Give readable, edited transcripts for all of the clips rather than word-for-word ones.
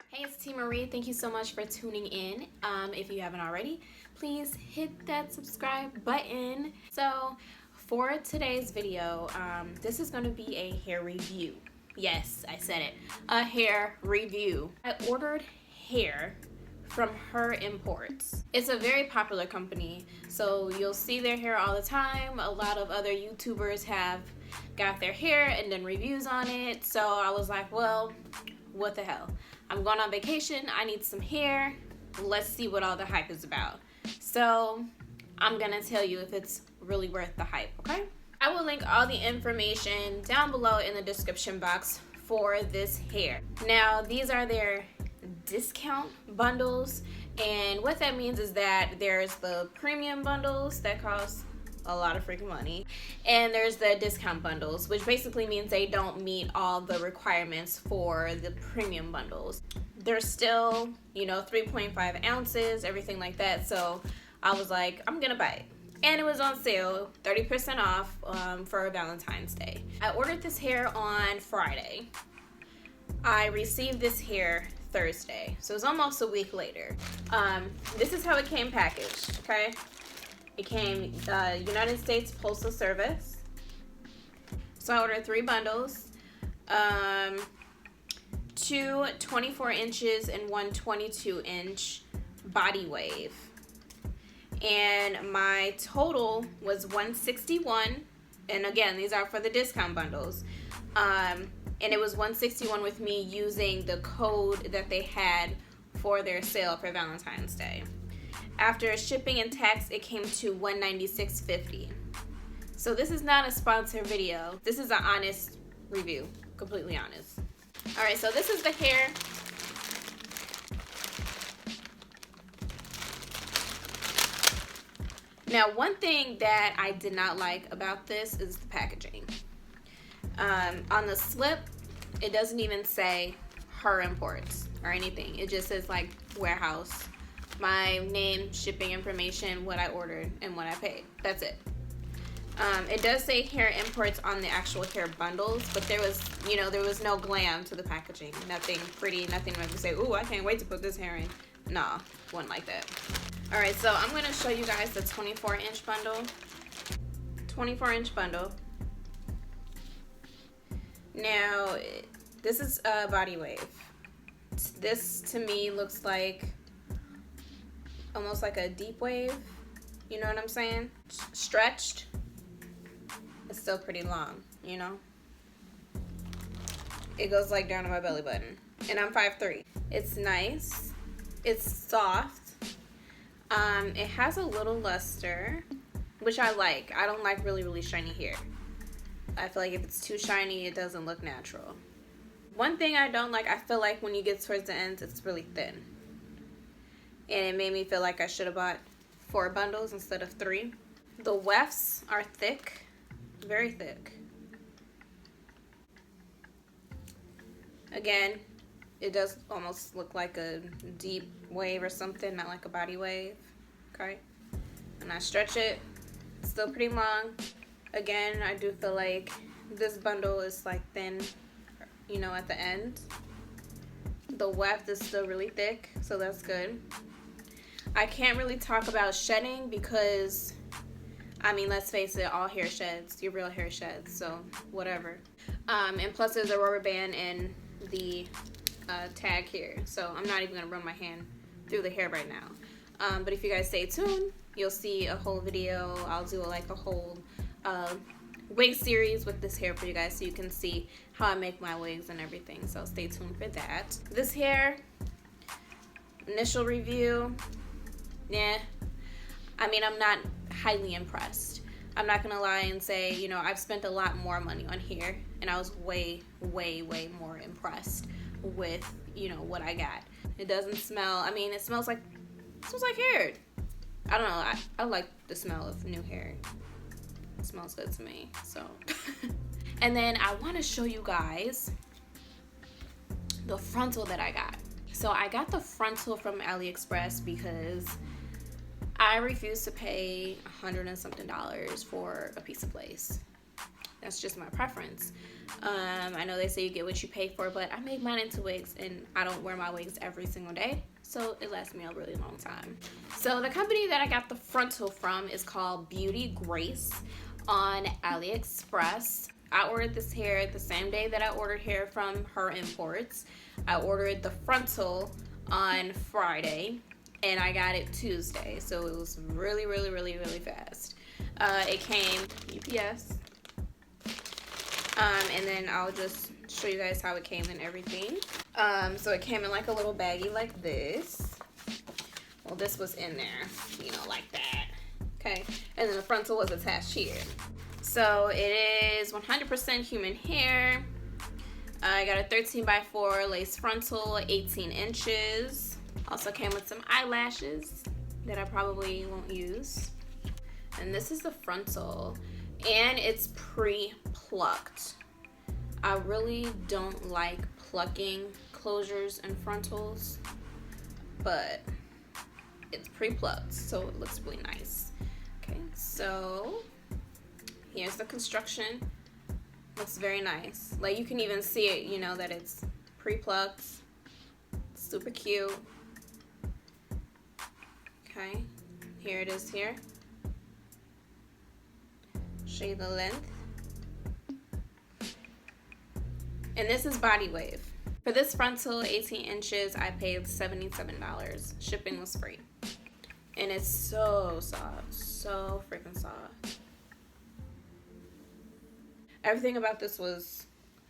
Hey, it's T. Marie. Thank you so much for tuning in. If you haven't already, please hit that subscribe button. So for today's video, this is going to be a hair review. Yes, I said it. A hair review. I ordered hair from Her Imports. It's a very popular company, so you'll see their hair all the time. A lot of other YouTubers have got their hair and done reviews on it. So I was like, well, what the hell? I'm going on vacation. I need some hair. Let's see what all the hype is about. So I'm gonna tell you if it's really worth the hype, okay? I will link all the information down below in the description box for this hair. Now, these are their discount bundles, and what that means is that there's the premium bundles that cost a lot of freaking money, and there's the discount bundles, which basically means they don't meet all the requirements for the premium bundles. They're still, 3.5 ounces, everything like that. So I was like, I'm gonna buy it, and it was on sale, 30% off for Valentine's Day. I ordered this hair on Friday. I received this hair Thursday, so it was almost a week later. This is how it came packaged, okay? It came United States Postal Service. So I ordered 3 bundles, 2 24 inches and 1 22-inch body wave. And my total was $161. And again, these are for the discount bundles. And it was $161 with me using the code that they had for their sale for Valentine's Day. After shipping and tax, it came to $196.50. So this is not a sponsored video. This is an honest review, completely honest. All right, so this is the hair. Now, one thing that I did not like about this is the packaging. On the slip, it doesn't even say Her Imports or anything. It just says like warehouse, my name, shipping information, what I ordered, and what I paid. That's it. It does say Hair Imports on the actual hair bundles, but there was no glam to the packaging. Nothing pretty, nothing like to say, ooh, I can't wait to put this hair in. Nah, wasn't like that. All right, so I'm gonna show you guys the 24-inch bundle. 24-inch bundle. Now, this is a body wave. This to me looks like almost like a deep wave, you know what I'm saying? Stretched. It's still pretty long, It goes like down to my belly button, and I'm 5'3". It's nice. It's soft. It has a little luster, which I like. I don't like really, really shiny hair. I feel like if it's too shiny, it doesn't look natural. One thing I don't like, I feel like when you get towards the ends, it's really thin. And it made me feel like I should have bought 4 bundles instead of 3. The wefts are thick, very thick. Again, it does almost look like a deep wave or something, not like a body wave, okay? And I stretch it, it's still pretty long. Again, I do feel like this bundle is like thin, at the end. The weft is still really thick, so that's good. I can't really talk about shedding because, let's face it, all hair sheds. Your real hair sheds, so whatever. And plus there's a rubber band in the tag here, so I'm not even going to run my hand through the hair right now. But if you guys stay tuned, you'll see a whole video. I'll do a whole wig series with this hair for you guys so you can see how I make my wigs and everything. So stay tuned for that. This hair, initial review, I'm not highly impressed. I'm not gonna lie and say, I've spent a lot more money on hair, and I was way, way, way more impressed with, what I got. It doesn't smell, it smells like hair. I don't know, I like the smell of new hair. It smells good to me, so. And then I wanna show you guys the frontal that I got. So I got the frontal from AliExpress because I refuse to pay $100 and something for a piece of lace. That's just my preference. I know they say you get what you pay for, but I make mine into wigs, and I don't wear my wigs every single day, so it lasts me a really long time. So the company that I got the frontal from is called Beauty Grace on AliExpress. I ordered this hair the same day that I ordered hair from Her Imports. I ordered the frontal on Friday, and I got it Tuesday, so it was really, really, really, really fast. It came UPS. And then I'll just show you guys how it came and everything. So it came in like a little baggie like this. Well, this was in there, you know, like that. Okay, and then the frontal was attached here. So it is 100% human hair. I got a 13x4 lace frontal, 18 inches. Also came with some eyelashes that I probably won't use. And this is the frontal, and it's pre-plucked. I really don't like plucking closures and frontals, but it's pre-plucked, so it looks really nice. Okay, so here's the construction. Looks very nice. Like, you can even see it, you know, that it's pre-plucked. Super cute. Okay, here it is here. Show you the length. And this is body wave. For this frontal, 18 inches, I paid $77. Shipping was free. And it's so soft, so freaking soft. Everything about this was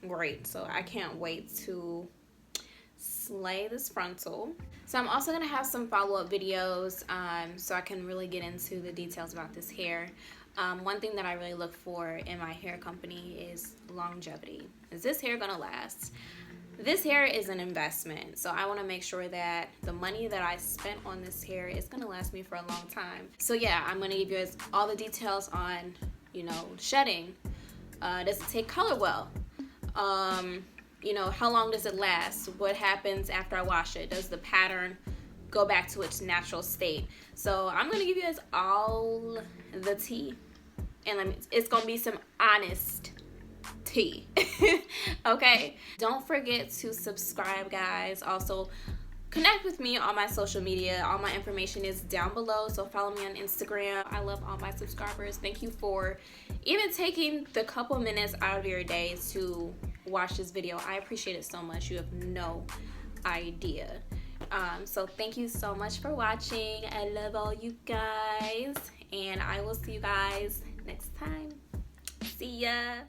great, so I can't wait to slay this frontal. So I'm also gonna have some follow-up videos so I can really get into the details about this hair. One thing that I really look for in my hair company is longevity. Is this hair gonna last? This hair is an investment, so I want to make sure that the money that I spent on this hair is gonna last me for a long time. So yeah, I'm gonna give you guys all the details on, you know, shedding. Does it take color well? You know, how long does it last? What happens after I wash it? Does the pattern go back to its natural state? So I'm gonna give you guys all the tea, and it's gonna be some honest tea. Okay, don't forget to subscribe, guys. Also, connect with me on my social media. All my information is down below, so follow me on Instagram. I love all my subscribers. Thank you for even taking the couple minutes out of your day to watch this video. I appreciate it so much. You have no idea. So thank you so much for watching. I love all you guys, and I will see you guys next time. See ya.